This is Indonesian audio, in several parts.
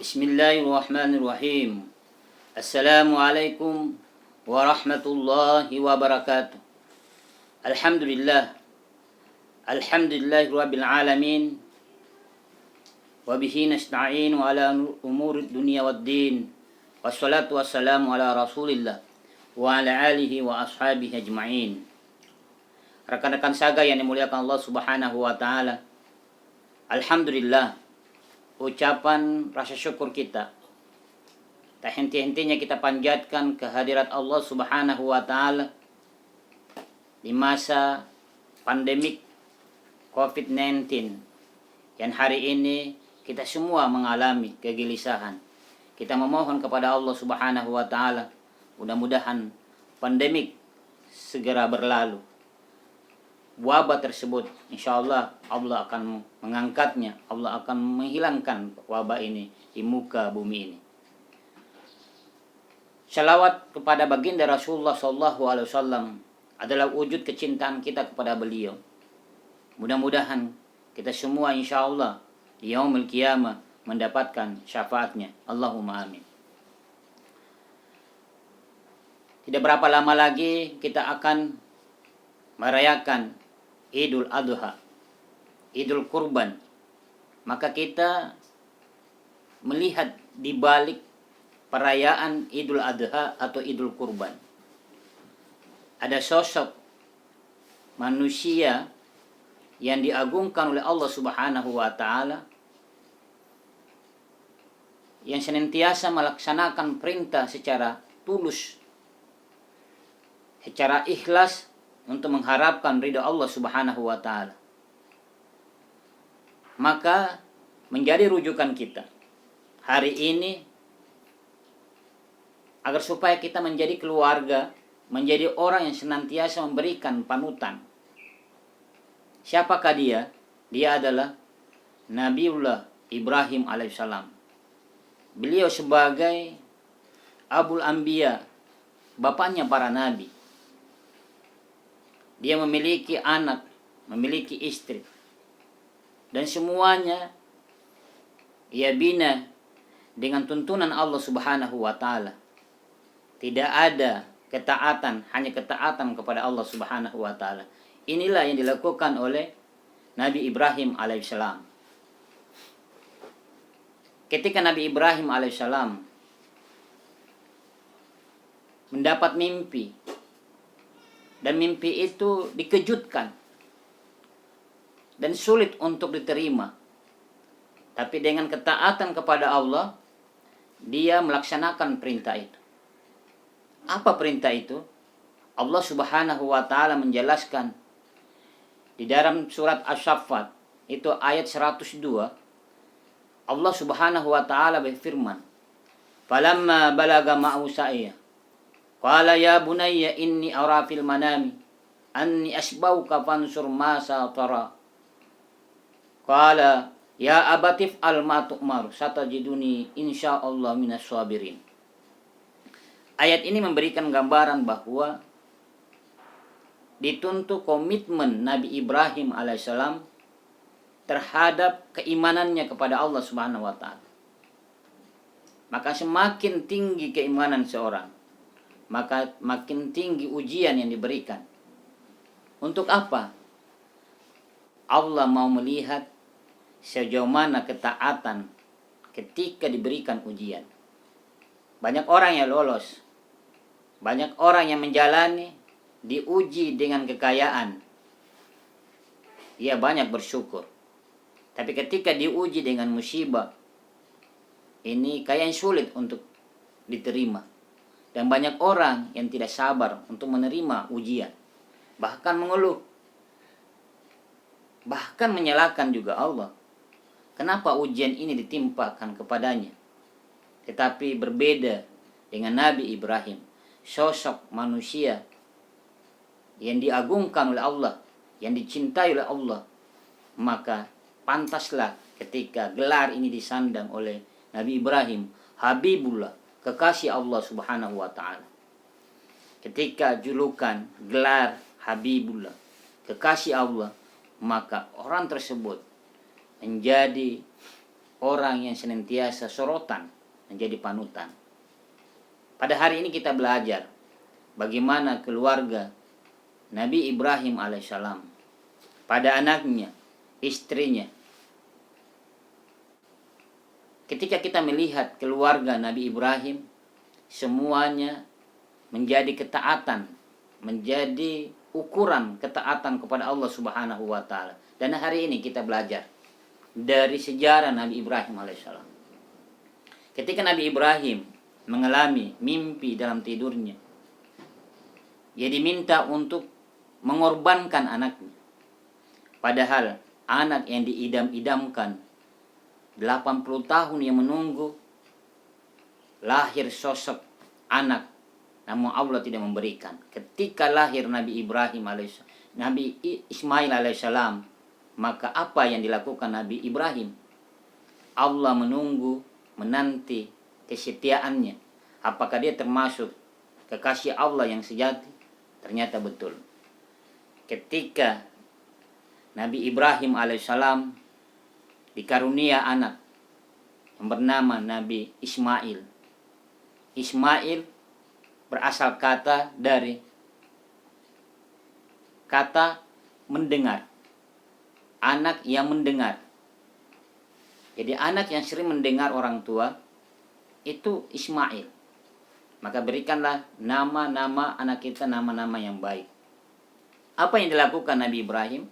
Bismillahirrahmanirrahim. Assalamualaikum warahmatullahi wabarakatuh. Alhamdulillah. Alhamdulillahirabbil alamin. Wa bihi nasta'in wa ala umurid dunya waddin. Wassalatu wassalamu ala Rasulillah wa ala alihi wa ashabihi ajma'in. Rekan-rekan saga yang dimuliakan Allah Subhanahu wa taala. Alhamdulillah, ucapan rasa syukur kita tak henti-hentinya kita panjatkan kehadirat Allah Subhanahu wa taala di masa pandemik COVID-19 yang hari ini kita semua mengalami kegelisahan. Kita memohon kepada Allah Subhanahu wa taala, mudah-mudahan pandemik segera berlalu. Wabah tersebut insyaallah Allah akan mengangkatnya, Allah akan menghilangkan wabah ini di muka bumi ini. Salawat kepada baginda Rasulullah SAW adalah wujud kecintaan kita kepada beliau. Mudah-mudahan kita semua insyaallah di yaumul qiyamah mendapatkan syafaatnya. Allahumma amin. Tidak berapa lama lagi kita akan merayakan Idul Adha, Idul Kurban. Maka kita melihat di balik perayaan Idul Adha atau Idul Kurban, ada sosok manusia yang diagungkan oleh Allah Subhanahu wa taala, yang senantiasa melaksanakan perintah secara tulus, secara ikhlas untuk mengharapkan ridha Allah Subhanahu wa taala. Maka menjadi rujukan kita hari ini agar supaya kita menjadi keluarga, menjadi orang yang senantiasa memberikan panutan. Siapakah dia? Dia adalah Nabiullah Ibrahim alaihissalam. Beliau sebagai Abul Anbiya, bapaknya para nabi. Dia memiliki anak, memiliki istri. Dan semuanya ia bina dengan tuntunan Allah Subhanahu wa taala. Tidak ada ketaatan, hanya ketaatan kepada Allah Subhanahu wa taala. Inilah yang dilakukan oleh Nabi Ibrahim alaihissalam. Ketika Nabi Ibrahim alaihissalam mendapat mimpi, dan mimpi itu dikejutkan dan sulit untuk diterima, tapi dengan ketaatan kepada Allah dia melaksanakan perintah itu. Apa perintah itu? Allah Subhanahu wa taala menjelaskan di dalam surat Asy-Syaffat, itu ayat 102. Allah Subhanahu wa taala berfirman, "Falamma balaga ma'u sa'ya, qala ya bunayya inni ara fil manami anni asbauka fansur ma tara. Qala ya abatif al ma tu'mar satajiduni insyaallah minas sabirin." Ayat ini memberikan gambaran bahwa dituntut komitmen Nabi Ibrahim alaihissalam terhadap keimanannya kepada Allah Subhanahu wa taala. Maka semakin tinggi keimanan seorang, maka makin tinggi ujian yang diberikan. Untuk apa? Allah mau melihat sejauh mana ketaatan ketika diberikan ujian. Banyak orang yang lolos, banyak orang yang menjalani, diuji dengan kekayaan, ia banyak bersyukur. Tapi ketika diuji dengan musibah, ini kayaknya sulit untuk diterima. Dan banyak orang yang tidak sabar untuk menerima ujian, bahkan mengeluh, bahkan menyalahkan juga Allah. Kenapa ujian ini ditimpakan kepadanya? Tetapi berbeda dengan Nabi Ibrahim, sosok manusia yang diagungkan oleh Allah, yang dicintai oleh Allah. Maka pantaslah ketika gelar ini disandang oleh Nabi Ibrahim, Habibullah, kekasih Allah Subhanahu wa taala. Ketika julukan gelar Habibullah, kekasih Allah, maka orang tersebut menjadi orang yang senantiasa sorotan, menjadi panutan. Pada hari ini kita belajar bagaimana keluarga Nabi Ibrahim alaihissalam, pada anaknya, istrinya. Ketika kita melihat keluarga Nabi Ibrahim, semuanya menjadi ketaatan, menjadi ukuran ketaatan kepada Allah Subhanahu wa taala. Dan hari ini kita belajar dari sejarah Nabi Ibrahim alaihissalam. Ketika Nabi Ibrahim mengalami mimpi dalam tidurnya, dia diminta untuk mengorbankan anaknya. Padahal anak yang diidam-idamkan 80 tahun yang menunggu lahir sosok anak, namun Allah tidak memberikan. Ketika lahir Nabi Ibrahim alaihissalam, Nabi Ismail alaihissalam, maka apa yang dilakukan Nabi Ibrahim? Allah menunggu, menanti kesetiaannya. Apakah dia termasuk kekasih Allah yang sejati? Ternyata betul. Ketika Nabi Ibrahim alaihissalam dikarunia anak yang bernama Nabi Ismail. Ismail berasal kata dari kata mendengar. Anak yang mendengar. Jadi anak yang sering mendengar orang tua itu Ismail. Maka berikanlah nama-nama anak kita, nama-nama yang baik. Apa yang dilakukan Nabi Ibrahim?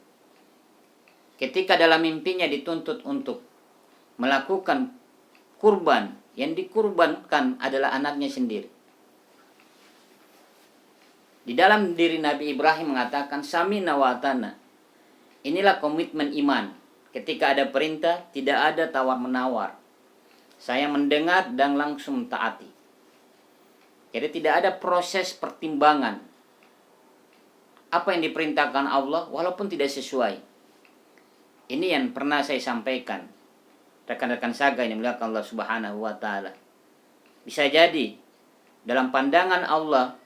Ketika dalam mimpinya dituntut untuk melakukan kurban, yang dikurbankan adalah anaknya sendiri. Di dalam diri Nabi Ibrahim mengatakan, Samina wa atana. Inilah komitmen iman. Ketika ada perintah, tidak ada tawar-menawar. Saya mendengar dan langsung taati. Jadi tidak ada proses pertimbangan. Apa yang diperintahkan Allah, walaupun tidak sesuai. Ini yang pernah saya sampaikan. Rekan-rekan saga yang dimuliakan Allah Subhanahu wa taala. Bisa jadi dalam pandangan Allah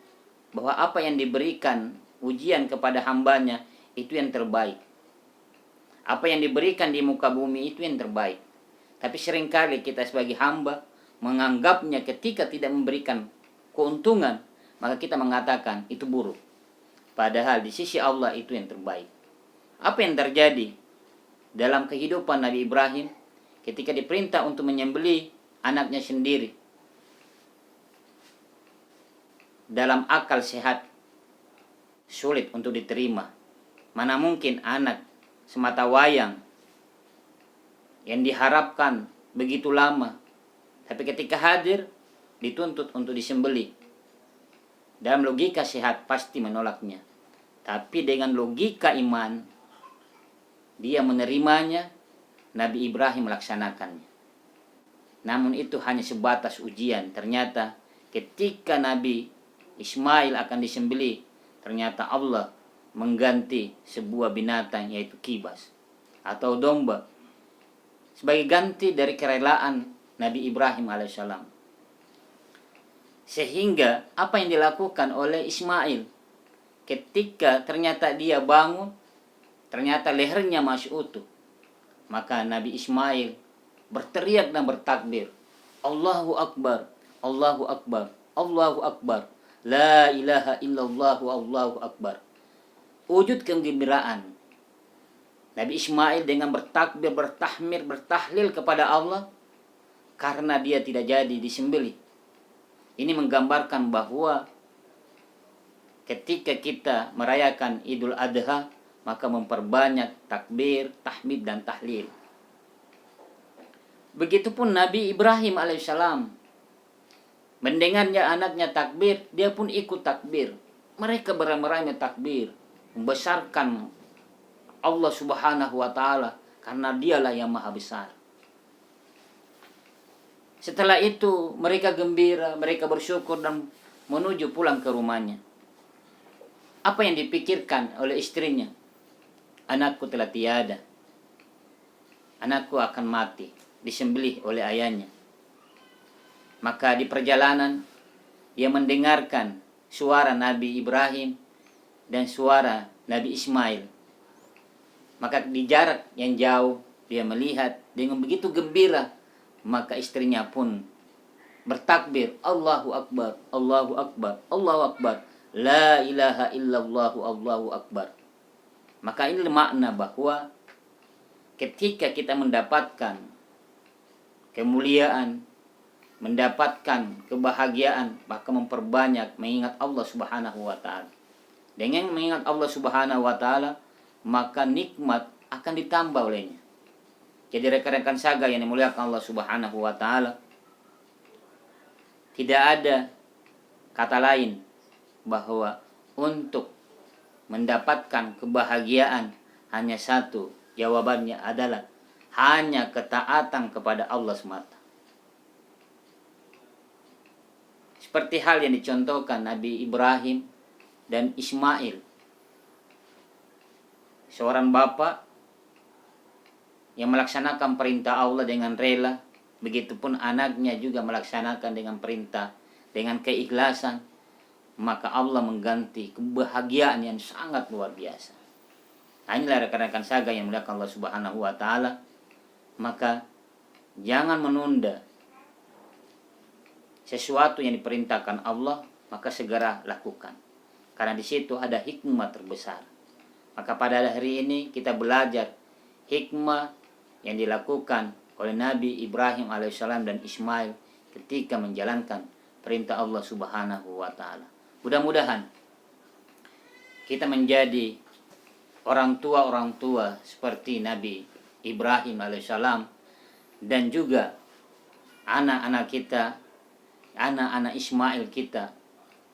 bahwa apa yang diberikan ujian kepada hambanya itu yang terbaik. Apa yang diberikan di muka bumi itu yang terbaik. Tapi seringkali kita sebagai hamba menganggapnya ketika tidak memberikan keuntungan, maka kita mengatakan itu buruk. Padahal di sisi Allah itu yang terbaik. Apa yang terjadi dalam kehidupan Nabi Ibrahim ketika diperintah untuk menyembelih anaknya sendiri? Dalam akal sehat sulit untuk diterima. Mana mungkin anak semata wayang yang diharapkan begitu lama, tapi ketika hadir dituntut untuk disembelih. Dalam logika sehat pasti menolaknya. Tapi dengan logika iman, dia menerimanya. Nabi Ibrahim melaksanakannya. Namun itu hanya sebatas ujian. Ternyata ketika Nabi Ismail akan disembelih, ternyata Allah mengganti sebuah binatang, yaitu kibas atau domba, sebagai ganti dari kerelaan Nabi Ibrahim alaihissalam. Sehingga apa yang dilakukan oleh Ismail ketika ternyata dia bangun, ternyata lehernya masih utuh, maka Nabi Ismail berteriak dan bertakbir, Allahu Akbar, Allahu Akbar, Allahu Akbar, la ilaha illallah, Allahu Akbar. Wujud kegembiraan Nabi Ismail dengan bertakbir, bertahmid, bertahlil kepada Allah karena dia tidak jadi disembelih. Ini menggambarkan bahwa ketika kita merayakan Idul Adha, maka memperbanyak takbir, tahmid, dan tahlil. Begitupun Nabi Ibrahim alaihissalam. Mendengarnya anaknya takbir, dia pun ikut takbir. Mereka beramai-ramai takbir, membesarkan Allah Subhanahu wa taala karena dialah yang maha besar. Setelah itu mereka gembira, mereka bersyukur dan menuju pulang ke rumahnya. Apa yang dipikirkan oleh istrinya? Anakku telah tiada. Anakku akan mati, disembelih oleh ayahnya. Maka di perjalanan ia mendengarkan suara Nabi Ibrahim dan suara Nabi Ismail. Maka di jarak yang jauh dia melihat dengan begitu gembira maka istrinya pun bertakbir, Allahu Akbar, Allahu Akbar, Allahu Akbar, la ilaha illallah, Allahu Akbar. Maka ini makna bahwa ketika kita mendapatkan kemuliaan, mendapatkan kebahagiaan, maka memperbanyak mengingat Allah Subhanahu wa taala. Dengan mengingat Allah Subhanahu wa taala, maka nikmat akan ditambah olehnya. Jadi rekan-rekan saga yang dimuliakan Allah Subhanahu wa taala, tidak ada kata lain bahwa untuk mendapatkan kebahagiaan hanya satu, jawabannya adalah hanya ketaatan kepada Allah semata. Seperti hal yang dicontohkan Nabi Ibrahim dan Ismail, seorang bapak yang melaksanakan perintah Allah dengan rela, begitupun anaknya juga melaksanakan dengan perintah, dengan keikhlasan, maka Allah mengganti kebahagiaan yang sangat luar biasa. Nah, inilah rekan-rekan saga yang dimuliakan Allah Subhanahu wa taala. Maka jangan menunda sesuatu yang diperintahkan Allah, maka segera lakukan. Karena di situ ada hikmah terbesar. Maka pada hari ini kita belajar hikmah yang dilakukan oleh Nabi Ibrahim alaihissalam dan Ismail ketika menjalankan perintah Allah Subhanahu wa taala. Mudah-mudahan kita menjadi orang tua seperti Nabi Ibrahim alaihissalam, dan juga anak-anak kita, anak-anak Ismail kita,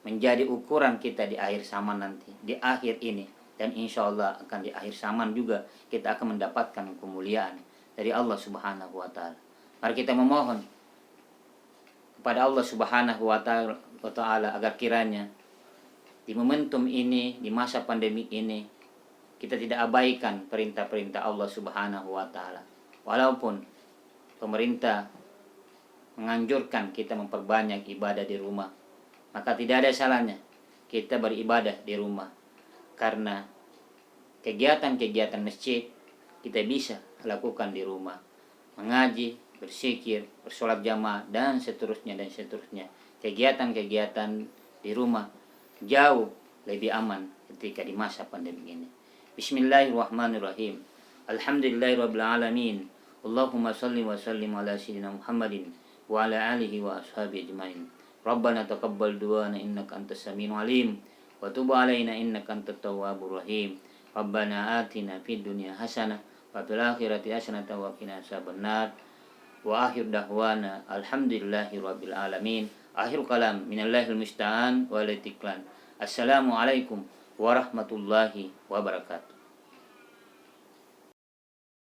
menjadi ukuran kita di akhir zaman nanti, di akhir ini, dan insya Allah akan di akhir zaman juga kita akan mendapatkan kemuliaan dari Allah Subhanahu wa taala. Mari kita memohon kepada Allah Subhanahu wa taala agar kiranya di momentum ini, di masa pandemi ini, kita tidak abaikan perintah-perintah Allah Subhanahu wa taala. Walaupun pemerintah menganjurkan kita memperbanyak ibadah di rumah, maka tidak ada salahnya kita beribadah di rumah. Karena kegiatan-kegiatan masjid kita bisa lakukan di rumah. Mengaji, berzikir, bersolat jamaah, dan seterusnya dan seterusnya. Kegiatan-kegiatan di rumah jauh lebih aman ketika di masa pandemi ini. Bismillahirrahmanirrahim. Alhamdulillahirabbil alamin. Allahumma shalli wa sallim ala sayyidina Muhammadin wa ala alihi wa ashabihi ajmain. Rabbana taqabbal du'ana innaka antas samiul alim wa tub alaina innaka antat tawwabur rahim. Rabbana atina fid dunya hasanah wa fil akhirati hasanah wa qina adzabannar. Wa akhir dahwana alhamdulillahirabbil alamin. Akhir kalam minallahil musta'an wa la tiklan. Assalamualaikum warahmatullahi wabarakatuh.